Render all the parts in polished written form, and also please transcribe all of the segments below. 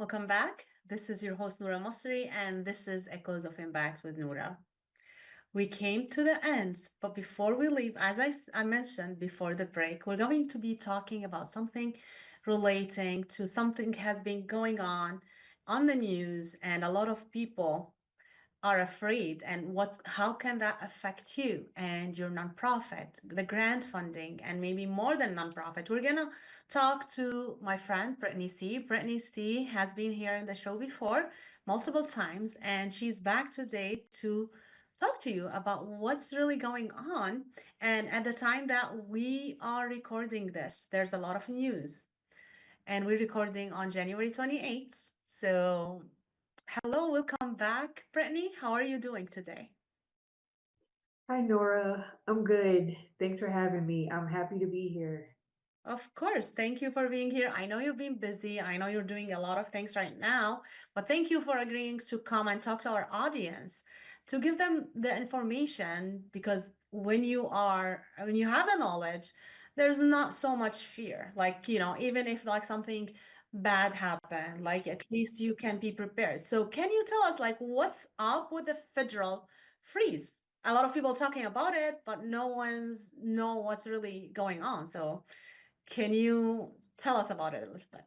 Welcome back. This is your host, Noura Masri, and this is Echoes of Impact with Noura. We came to the end, but before we leave, as I mentioned before the break, we're going to be talking about something relating to something has been going on the news, and a lot of people are afraid, and how can that affect you and your nonprofit, the grant funding, and maybe more than nonprofit. We're gonna talk to my friend Brittney C. Brittney C has been here in the show before multiple times, and she's back today to talk to you about what's really going on. And at the time that we are recording this, there's a lot of news, and we're recording on January 28th. So hello, welcome back, Brittany. How are you doing today? Hi, Nora. I'm good. Thanks for having me. I'm happy to be here. Of course. Thank you for being here. I know you've been busy. I know you're doing a lot of things right now, but thank you for agreeing to come and talk to our audience to give them the information because when you have the knowledge, there's not so much fear. Like, even if like something bad happened, like at least you can be prepared. So can you tell us like what's up with the federal freeze? A lot of people talking about it, but no one's know what's really going on. So can you tell us about it a little bit?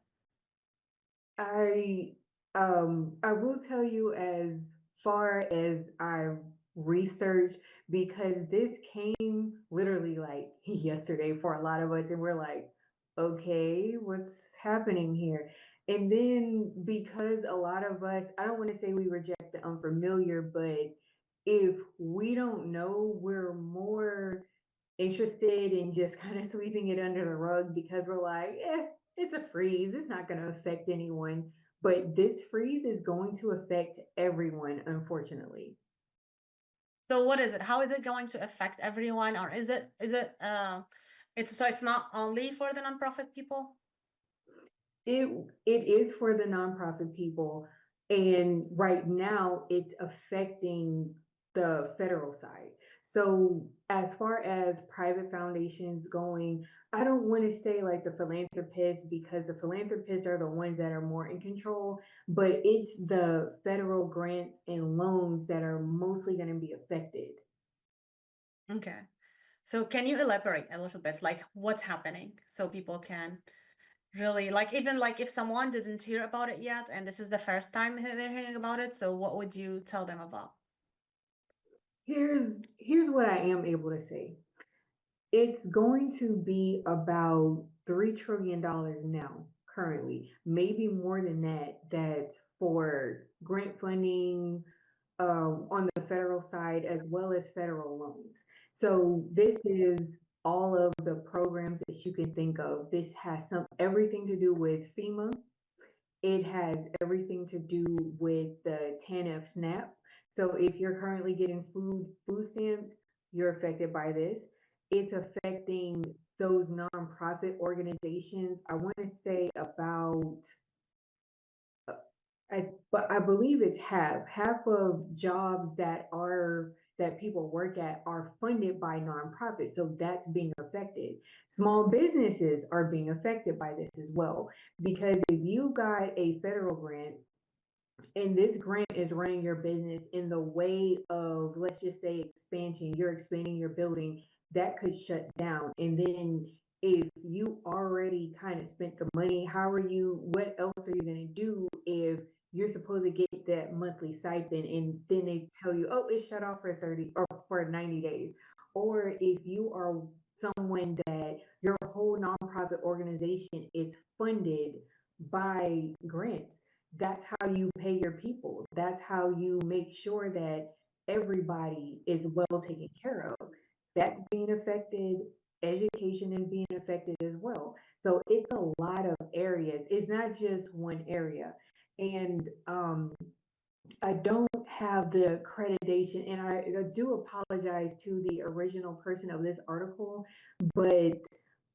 I I will tell you as far as I've researched because this came literally like yesterday for a lot of us, and we're like, okay, what's happening here? And then because a lot of us, I don't want to say we reject the unfamiliar, but if we don't know, we're more interested in just kind of sweeping it under the rug because we're like, it's a freeze. It's not going to affect anyone. But this freeze is going to affect everyone, unfortunately. So what is it? How is it going to affect everyone, or it's not only for the nonprofit people? It it is for the nonprofit people, and right now it's affecting the federal side. So as far as private foundations going, I don't want to say like the philanthropists because the philanthropists are the ones that are more in control, but it's the federal grants and loans that are mostly going to be affected. Okay. So can you elaborate a little bit, like what's happening, so people can really like even like if someone didn't hear about it yet, and this is the first time they're hearing about it, so what would you tell them about? Here's what I am able to say. It's going to be about $3 trillion now, currently, maybe more than that. That's for grant funding on the federal side as well as federal loans. So this is all of the programs that you can think of. This has everything to do with FEMA. It has everything to do with the TANF SNAP. So if you're currently getting food stamps, you're affected by this. It's affecting those nonprofit organizations. I want to say about uh, but I believe it's half of jobs that people work at are funded by nonprofits, so that's being affected. Small businesses are being affected by this as well because if you got a federal grant and this grant is running your business in the way of, let's just say, expansion, you're expanding your building, that could shut down. And then if you already kind of spent the money, what else are you going to do if you're supposed to get that monthly stipend and then they tell you, oh, it's shut off for 30 or for 90 days? Or if you are someone that your whole nonprofit organization is funded by grants, that's how you pay your people. That's how you make sure that everybody is well taken care of. That's being affected. Education is being affected as well. So it's a lot of areas. It's not just one area. And I don't have the accreditation, and I do apologize to the original person of this article, but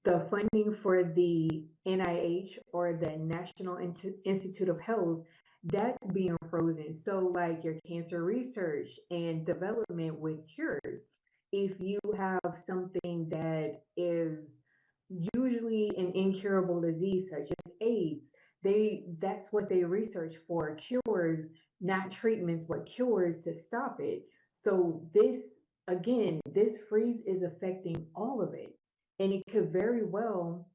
the funding for the NIH or the National Institute of Health, that's being frozen. So, like your cancer research and development with cures, if you have something that is usually an incurable disease such as AIDS, That's what they research for, cures, not treatments, but cures to stop it. So this, again, this freeze is affecting all of it. And it could very well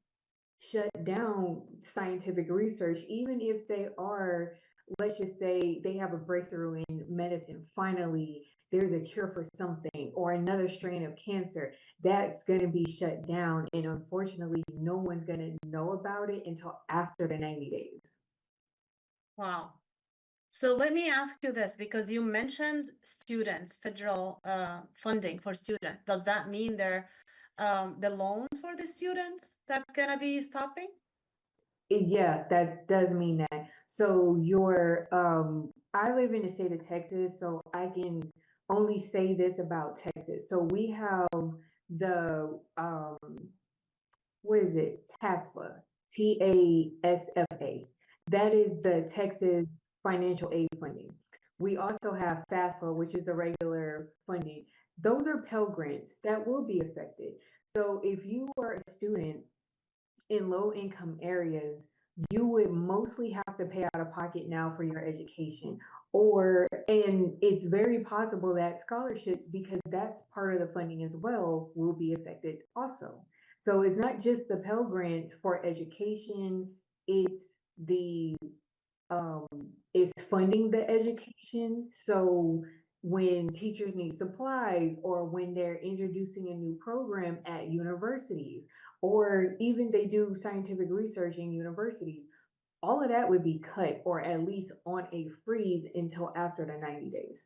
shut down scientific research, even if they are, let's just say they have a breakthrough in medicine. Finally, there's a cure for something or another strain of cancer that's going to be shut down. And unfortunately, no one's going to know about it until after the 90 days. Wow. So let me ask you this, because you mentioned students, federal funding for students. Does that mean the loans for the students that's gonna be stopping? Yeah, that does mean that. So I live in the state of Texas, so I can only say this about Texas. So we have the what is it? TASFA, TASFA. That is the Texas financial aid funding. We also have FAFSA, which is the regular funding. Those are Pell Grants that will be affected. So if you are a student in low income areas, you would mostly have to pay out of pocket now for your education. And it's very possible that scholarships, because that's part of the funding as well, will be affected also. So it's not just the Pell Grants for education, it's the um, is funding the education. So when teachers need supplies, or when they're introducing a new program at universities, or even they do scientific research in universities, all of that would be cut or at least on a freeze until after the 90 days.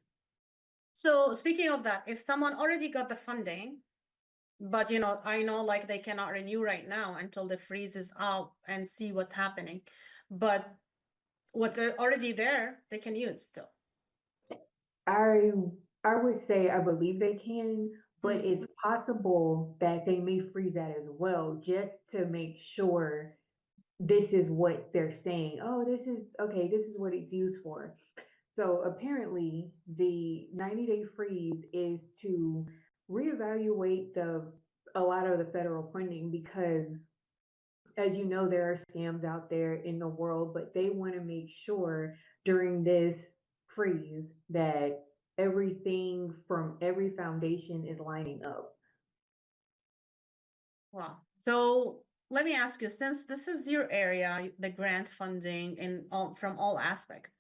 So speaking of that, if someone already got the funding, but I know like they cannot renew right now until the freeze is out and see what's happening. But what's already there, they can use still. I I would say I believe they can, but Mm. it's possible that they may freeze that as well, just to make sure this is what they're saying. Oh, this is okay, this is what it's used for. So apparently, the 90-day freeze is to reevaluate the a lot of the federal funding, because as you know, there are scams out there in the world, but they want to make sure during this freeze that everything from every foundation is lining up. Wow. So let me ask you, since this is your area, the grant funding in all, from all aspects,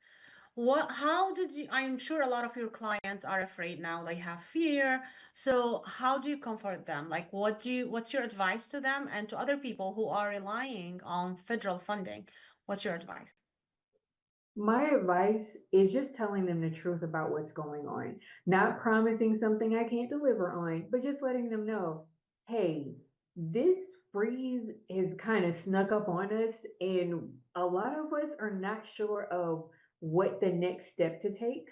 how did you, I'm sure a lot of your clients are afraid now, they have fear. So how do you comfort them? Like, what's your advice to them and to other people who are relying on federal funding? What's your advice? My advice is just telling them the truth about what's going on, not promising something I can't deliver on, but just letting them know, hey, this freeze is kind of snuck up on us, and a lot of us are not sure of what the next step to take.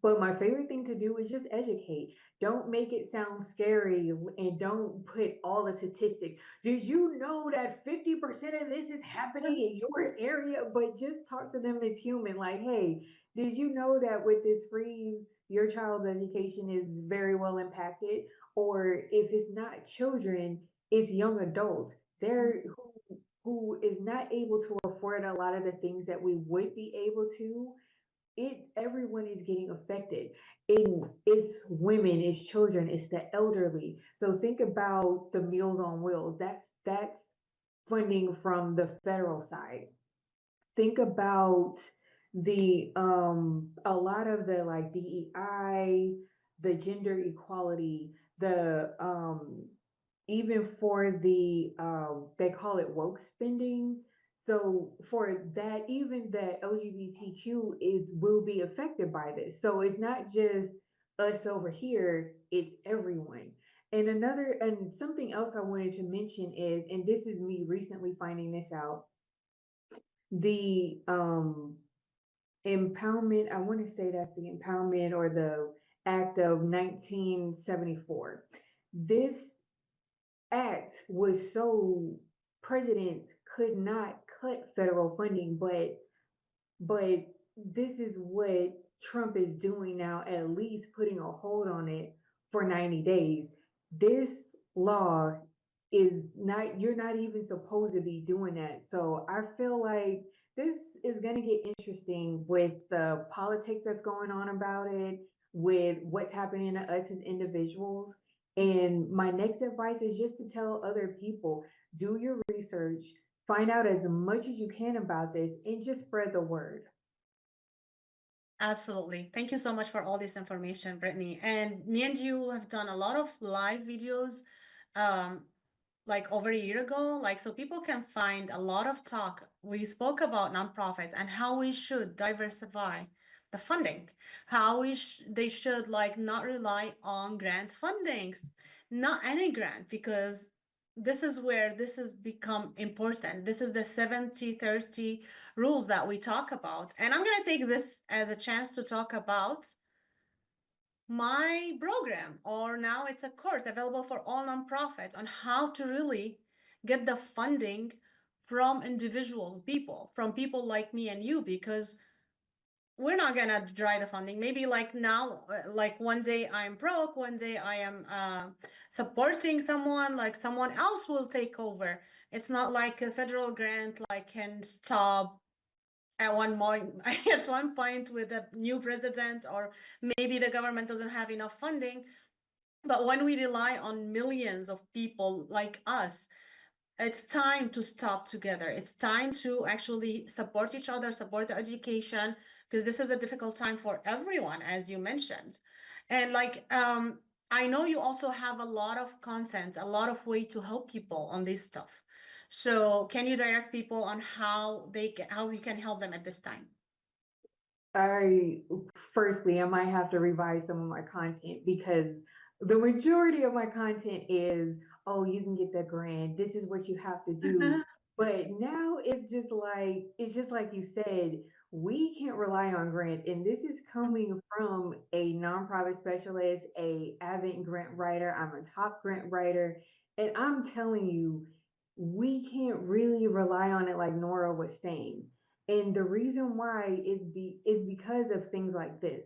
But my favorite thing to do is just educate. Don't make it sound scary, and don't put all the statistics. Did you know that 50% of this is happening in your area? But just talk to them as human. Like, hey, did you know that with this freeze, your child's education is very well impacted? Or if it's not children, it's young adults. They're who is not able to afford a lot of the things that we would be able to. Everyone is getting affected. It's women, it's children, it's the elderly. So think about the Meals on Wheels. That's funding from the federal side. Think about the a lot of the like DEI, the gender equality, the even for the they call it woke spending. So for that, even the LGBTQ is will be affected by this. So it's not just us over here, it's everyone. And something else I wanted to mention is, and this is me recently finding this out, the empowerment, I want to say that's the empowerment or the act of 1974. This act was so presidents could not cut federal funding, but this is what Trump is doing now, at least putting a hold on it for 90 days. This law is not, you're not even supposed to be doing that. So I feel like this is going to get interesting with the politics that's going on about it, with what's happening to us as individuals. And my next advice is just to tell other people, do your research, find out as much as you can about this, and just spread the word. Absolutely. Thank you so much for all this information, Brittney. And me and you have done a lot of live videos, um, like over a year ago, like so people can find a lot of talk. We spoke about nonprofits and how we should diversify the funding, how they should like not rely on grant fundings, not any grant, because this is where this has become important. This is the 70-30 rules that we talk about. And I'm going to take this as a chance to talk about my program, or now it's a course available for all nonprofits on how to really get the funding from individuals, from people like me and you, because we're not gonna dry the funding. Maybe like now, like one day I'm broke, one day I am supporting someone, like someone else will take over. It's not like a federal grant like can stop at one point at one point with a new president, or maybe the government doesn't have enough funding. But when we rely on millions of people like us, it's time to stop together. It's time to actually support each other, support the education, because this is a difficult time for everyone, as you mentioned. And like I know you also have a lot of content, a lot of way to help people on this stuff. So can you direct people on how we can help them at this time? I firstly, I might have to revise some of my content because the majority of my content is, oh, you can get that grant. This is what you have to do. But now it's just like you said, we can't rely on grants. And this is coming from a nonprofit specialist, a avid grant writer. I'm a top grant writer. And I'm telling you, we can't really rely on it like Nora was saying. And the reason why is because of things like this.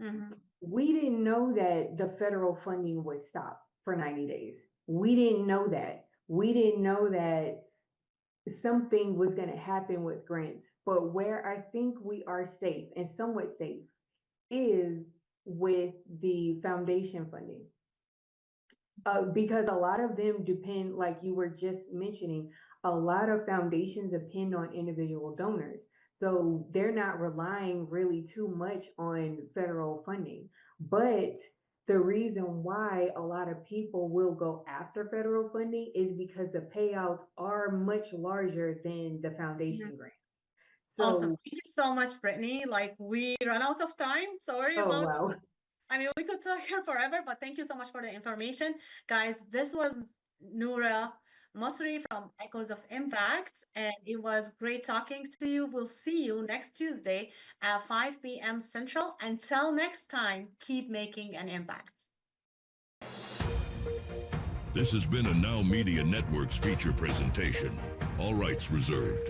Mhm. We didn't know that the federal funding would stop for 90 days. We didn't know that. We didn't know that something was going to happen with grants. But where I think we are safe and somewhat safe is with the foundation funding. Because a lot of them depend, like you were just mentioning, a lot of foundations depend on individual donors. So they're not relying really too much on federal funding. But the reason why a lot of people will go after federal funding is because the payouts are much larger than the Mhm. foundation grants. Awesome. So, Thank you so much, Brittney. Like we run out of time. Sorry oh about. wow. I mean, we could talk here forever, but thank you so much for the information. Guys, this was Noura Masri from Echoes of Impact, and it was great talking to you. We'll see you next Tuesday at 5 p.m. Central. Until next time, keep making an impact. This has been a Now Media Networks feature presentation. All rights reserved.